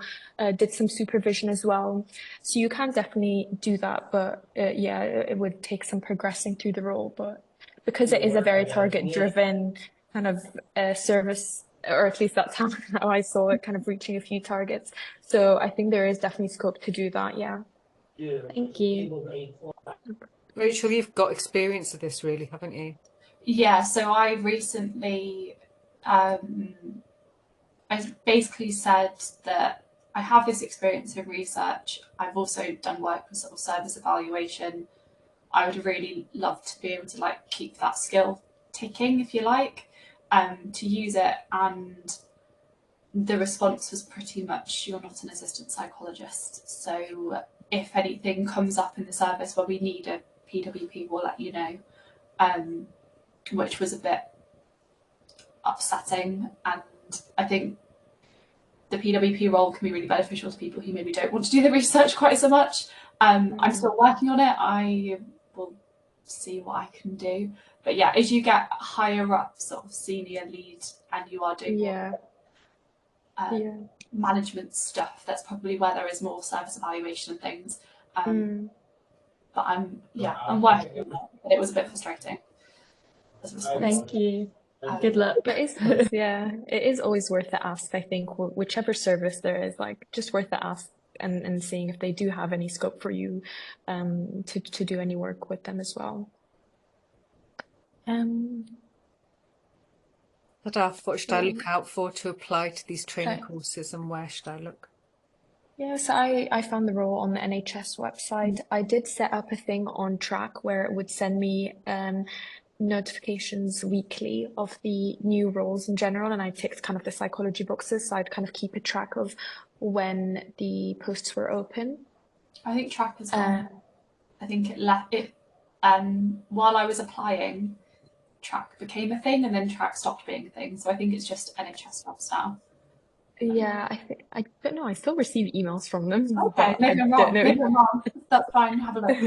did some supervision as well. So you can definitely do that, but yeah, it would take some progressing through the role. But because it is a very target-driven kind of service, or at least that's how I saw it, kind of reaching a few targets. So I think there is definitely scope to do that, yeah. Thank you. Rachel, you've got experience of this really, haven't you? Yeah, so I recently, I basically said that I have this experience in research. I've also done work with sort of service evaluation. I would really love to be able to like keep that skill ticking, if you like, to use it. And the response was pretty much, you're not an assistant psychologist. So if anything comes up in the service where we need a PWP, we'll let you know. Which was a bit upsetting, and I think the PWP role can be really beneficial to people who maybe don't want to do the research quite so much. I'm still working on it. I will see what I can do. But yeah, as you get higher up, sort of senior lead, and you are doing Yeah. management stuff. That's probably where there is more service evaluation and things. But I'm working on that. But it was a bit frustrating as a response. Thank you. Good luck. It is, yeah, it is always worth the ask, I think, whichever service there is, like just worth the ask and seeing if they do have any scope for you to do any work with them as well. What should I look out for to apply to these training courses, and where should I look? Yes, I found the role on the NHS website. I did set up a thing on Track where it would send me notifications weekly of the new roles in general, and I ticked kind of the psychology boxes, so I'd kind of keep a track of when the posts were open. I think Track as well. I think it left it while I was applying, Track became a thing, and then Track stopped being a thing. So I think it's just NHS jobs now. Yeah, I don't know. I still receive emails from them. Okay, but maybe I I'm don't wrong. know. Maybe I'm wrong. That's fine. Have a look.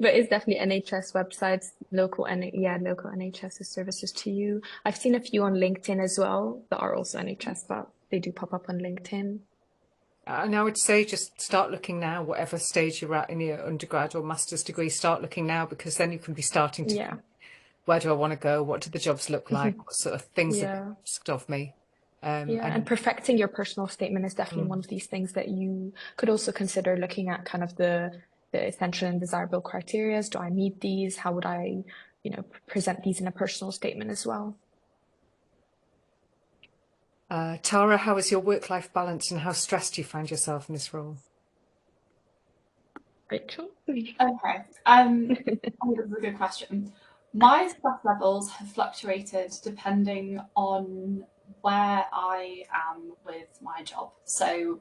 But it's definitely NHS websites, local NHS services to you. I've seen a few on LinkedIn as well that are also NHS, but they do pop up on LinkedIn. And I would say just start looking now, whatever stage you're at in your undergrad or master's degree, start looking now, because then you can be starting to think, where do I want to go? What do the jobs look like? What sort of things are asked of me? And perfecting your personal statement is definitely one of these things that you could also consider looking at, kind of the essential and desirable criteria. Do I meet these? How would I, present these in a personal statement as well? Tara, how is your work-life balance, and how stressed do you find yourself in this role? Rachel? Okay. I think that's a good question. My stress levels have fluctuated depending on where I am with my job. So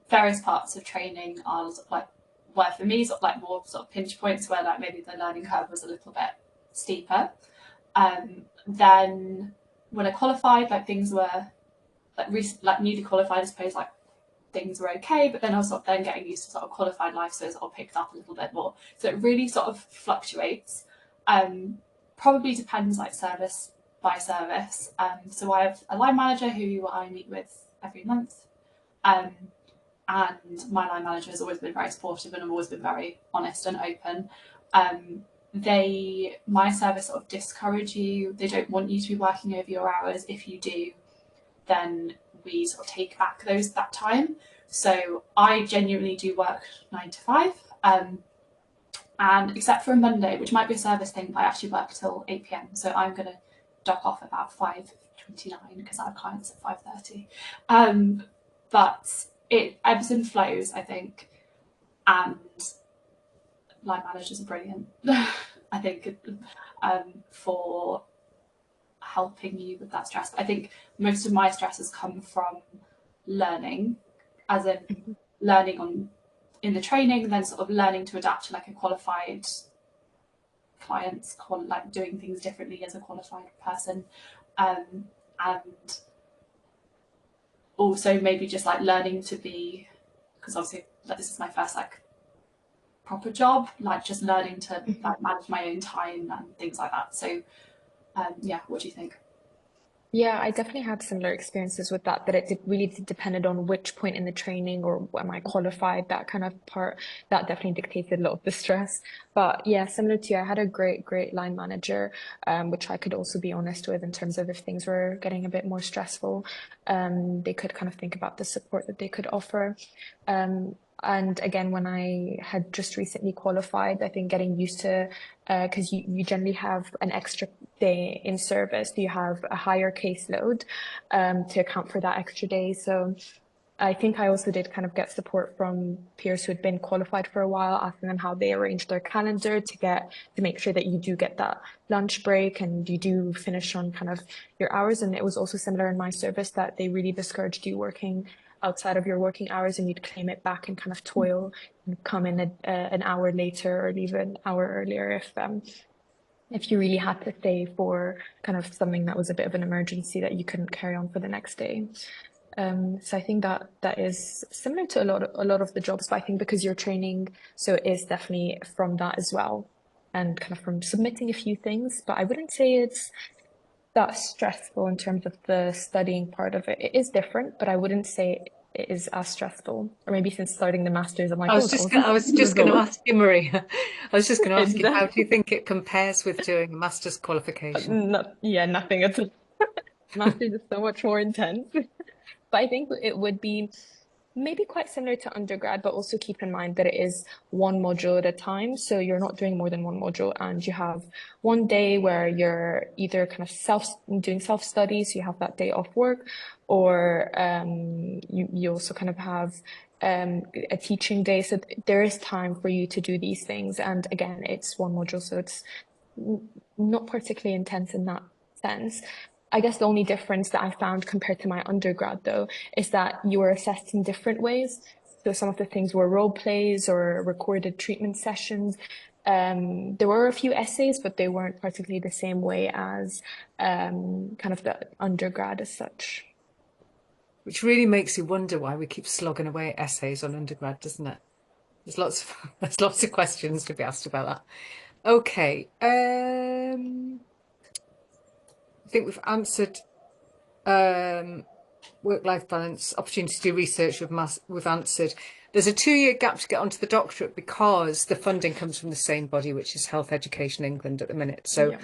various parts of training are like where for me sort of like more sort of pinch points where like maybe the learning curve was a little bit steeper. Then when I qualified, like things were like newly qualified, I suppose, like things were okay, but then I was sort of then getting used to sort of qualified life, so it sort of picked up a little bit more. So it really sort of fluctuates. Probably depends like service by service. So I have a line manager who I meet with every month, and my line manager has always been very supportive and have always been very honest and open. My service sort of discourage you. They don't want you to be working over your hours. If you do, then we sort of take back that time. So I genuinely do work 9 to 5, and except for a Monday, which might be a service thing, but I actually work till 8 p.m. So I'm going to dock off about 5:29 because I have clients at 5:30. But it ebbs and flows, I think, and line managers are brilliant. I think for helping you with that stress. I think most of my stress has come from learning, as in learning in the training, and then sort of learning to adapt to like a qualified client, like doing things differently as a qualified person, and also maybe just like learning to be, because obviously like, this is my first like proper job, like just learning to like manage my own time and things like that. So yeah, what do you think? Yeah, I definitely had similar experiences with that it really depended on which point in the training or am I qualified, that kind of part, that definitely dictated a lot of the stress. But yeah, similar to you, I had a great line manager, which I could also be honest with in terms of if things were getting a bit more stressful, they could kind of think about the support that they could offer. And again, when I had just recently qualified, I think getting used to, because you generally have an extra day in service, you have a higher caseload to account for that extra day. So I think I also did kind of get support from peers who had been qualified for a while, asking them how they arrange their calendar to make sure that you do get that lunch break and you do finish on kind of your hours. And it was also similar in my service that they really discouraged you working outside of your working hours, and you'd claim it back and kind of toil and come in an hour later or leave an hour earlier if you really had to stay for kind of something that was a bit of an emergency that you couldn't carry on for the next day. So I think that is similar to a lot of the jobs, but I think because you're training, so it is definitely from that as well, and kind of from submitting a few things. But I wouldn't say that stressful in terms of the studying part of it. It is different, but I wouldn't say it is as stressful. Or maybe since starting the masters, I'm like, I oh, was that just wasn't I was as just going to though. ask you, Maria. I was just going to ask you, how do Exactly. you think it compares with doing a master's qualification? Yeah, nothing at all. Masters is so much more intense. But I think it would be maybe quite similar to undergrad, but also keep in mind that it is one module at a time. So you're not doing more than one module, and you have one day where you're either kind of doing self-study, so you have that day off work, or you also kind of have a teaching day. So there is time for you to do these things. And again, it's one module, so it's not particularly intense in that sense. I guess the only difference that I found compared to my undergrad, though, is that you were assessed in different ways. So some of the things were role plays or recorded treatment sessions. There were a few essays, but they weren't particularly the same way as kind of the undergrad as such. Which really makes you wonder why we keep slogging away at essays on undergrad, doesn't it? There's lots of questions to be asked about that. Okay, I think we've answered work-life balance, opportunity to do research. We've answered. There's a 2-year gap to get onto the doctorate because the funding comes from the same body, which is Health Education England at the minute. So Yeah.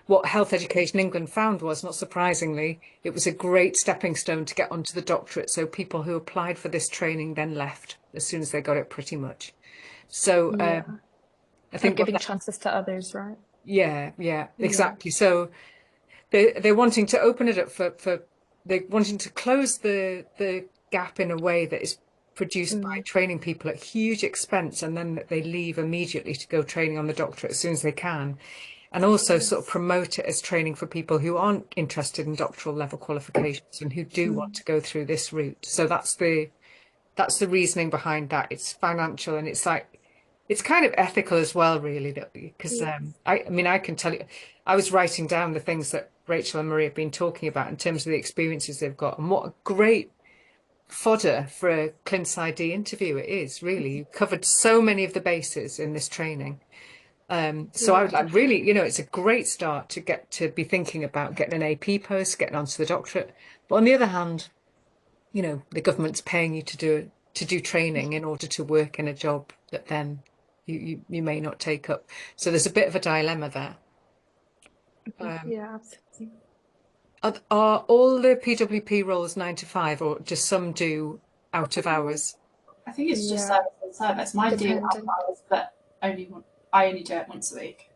what Health Education England found was, not surprisingly, it was a great stepping stone to get onto the doctorate. So people who applied for this training then left as soon as they got it, pretty much. So Yeah. I Kind of think giving chances to others, right? yeah, Yeah. exactly. So they're wanting to open it up for they're wanting to close the gap in a way that is produced by training people at huge expense, and then that they leave immediately to go training on the doctorate as soon as they can, and also sort of promote it as training for people who aren't interested in doctoral level qualifications and who do want to go through this route. So that's the reasoning behind that. It's financial, and it's kind of ethical as well, really, that because I mean, I can tell you, I was writing down the things that Rachel and Maria have been talking about in terms of the experiences they've got, and what a great fodder for a Clint's ID interview it is, really. You covered so many of the bases in this training. So I would like, really, it's a great start to get to be thinking about getting an AP post, getting onto the doctorate. But on the other hand, the government's paying you to do training in order to work in a job that then you may not take up. So there's a bit of a dilemma there. Yeah, absolutely. Are all the PWP roles 9 to 5, or just some do out of hours? I think it's just Yeah, service and service. Mine do have dependent. hours, but I only do it once a week.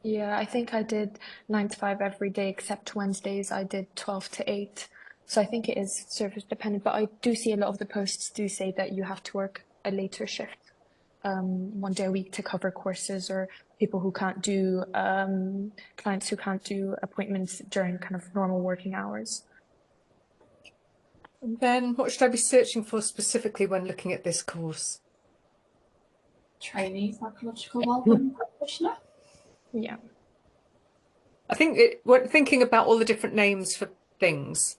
Yeah, I think I did 9 to 5 every day except Wednesdays. I did 12 to 8. So I think it is service dependent, but I do see a lot of the posts do say that you have to work a later shift, one day a week to cover courses or people who can't do, clients who can't do appointments during kind of normal working hours. And then what should I be searching for specifically when looking at this course? Trainee psychological wellbeing practitioner. Yeah. I think thinking about all the different names for things,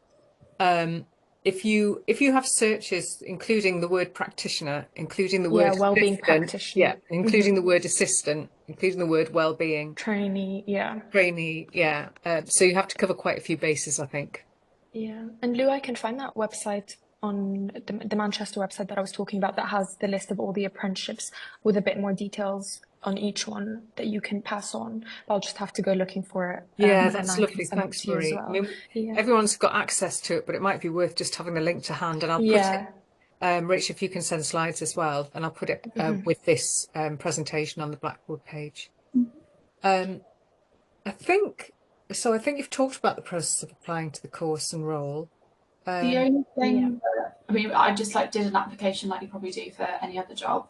if you have searches including the word practitioner, including the Yeah, word wellbeing assistant, practitioner. including the word assistant, including the word wellbeing, Trainee, yeah. trainee, so you have to cover quite a few bases, I think. Yeah. And Lou, I can find that website on the Manchester website that I was talking about that has the list of all the apprenticeships with a bit more details on each one that you can pass on. I'll just have to go looking for it, Yeah, and that's I can lovely. send that Thanks, to you as Marie. I well. mean, Yeah. everyone's got access to it, but it might be worth just having the link to hand. And I'll put it, Yeah. Rachel, if you can send slides as well, and I'll put it with this presentation on the Blackboard page. I think you've talked about the process of applying to the course and role. The only Yeah. thing, I mean, I just did an application like you probably do for any other job.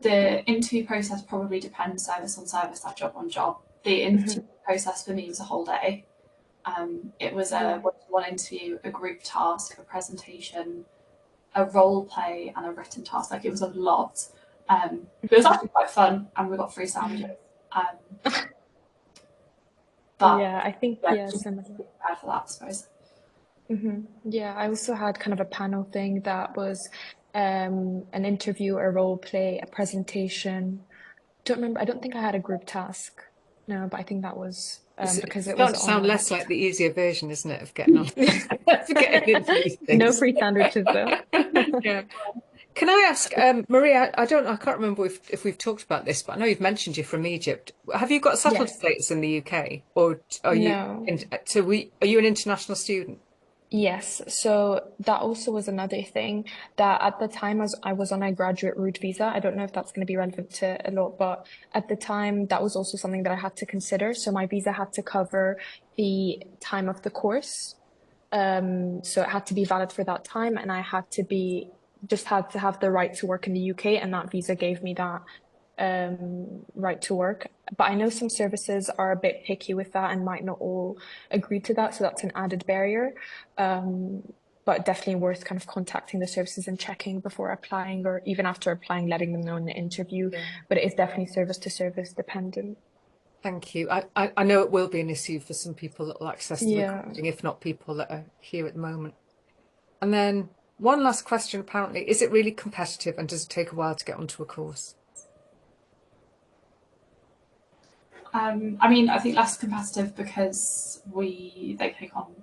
The interview process probably depends service on service, that job on job. The interview process for me was a whole day. It was a one-to-one interview, a group task, a presentation, a role play, and a written task. Like, it was a lot. It was actually quite fun, and we got free sandwiches. But Yeah, I think, just similar. be prepared for that, I suppose. Yeah, I also had kind of a panel thing that was an interview, a role play, a presentation. Don't remember. I don't think I had a group task. No, but I think that was It's because it was starting to on sound a less like the easier version, isn't it, of getting on, for getting into these no things. free sandwiches though. Yeah. Can I ask, Maria, I can't remember if we've talked about this, but I know you've mentioned you're from Egypt. Have you got settled Yes. status in the UK, or are you No. are you an international student? Yes, so that also was another thing that at the time as I was on a graduate route visa, I don't know if that's going to be relevant to a lot, but at the time that was also something that I had to consider. So my visa had to cover the time of the course. So it had to be valid for that time, and I had to have the right to work in the UK, and that visa gave me that right to work. But I know some services are a bit picky with that and might not all agree to that, so that's an added barrier. But definitely worth kind of contacting the services and checking before applying, or even after applying, letting them know in the interview. Yeah. But it is definitely service to service dependent. Thank you. I know it will be an issue for some people that will access the Yeah. recording, if not people that are here at the moment. And then one last question, apparently, is it really competitive and does it take a while to get onto a course? I mean, I think less competitive because they take on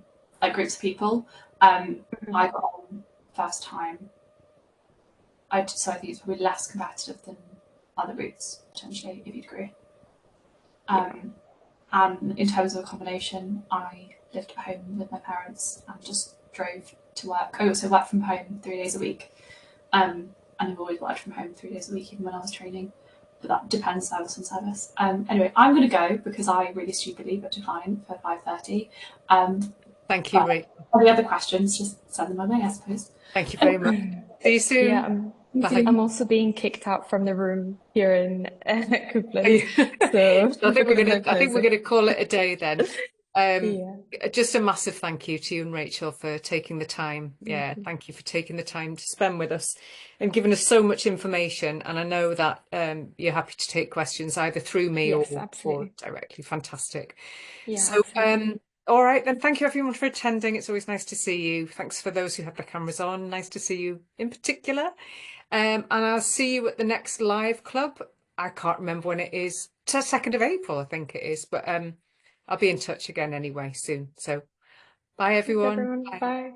like groups of people. I got on first time. So I think it's probably less competitive than other routes potentially, if you'd agree. And in terms of accommodation, I lived at home with my parents and just drove to work. I also worked from home 3 days a week, and I've always worked from home 3 days a week, even when I was training. But that depends service on service. Anyway, I'm going to go because I really stupidly but declined for 5:30. Thank you, Rachel. Any other questions? Just send them my way, I suppose. Thank you very much. See you soon. Yeah, Bye. I'm also being kicked out from the room here in Are you- Coupland, so I think because they're I think we're closing. gonna call it a day then. Yeah. Just a massive thank you to you and Rachel for taking the time. Yeah, thank you for taking the time to spend with us and giving us so much information. And I know that you're happy to take questions either through me Yes, or absolutely. directly. Fantastic. Yeah, So absolutely. all right then, thank you everyone for attending. It's always nice to see you. Thanks for those who have their cameras on. Nice to see you in particular. And I'll see you at the next live club. I can't remember when it is. It's the 2nd of April, I think it is. But I'll be in touch again anyway soon. So bye Thanks, everyone. everyone. Bye. Bye.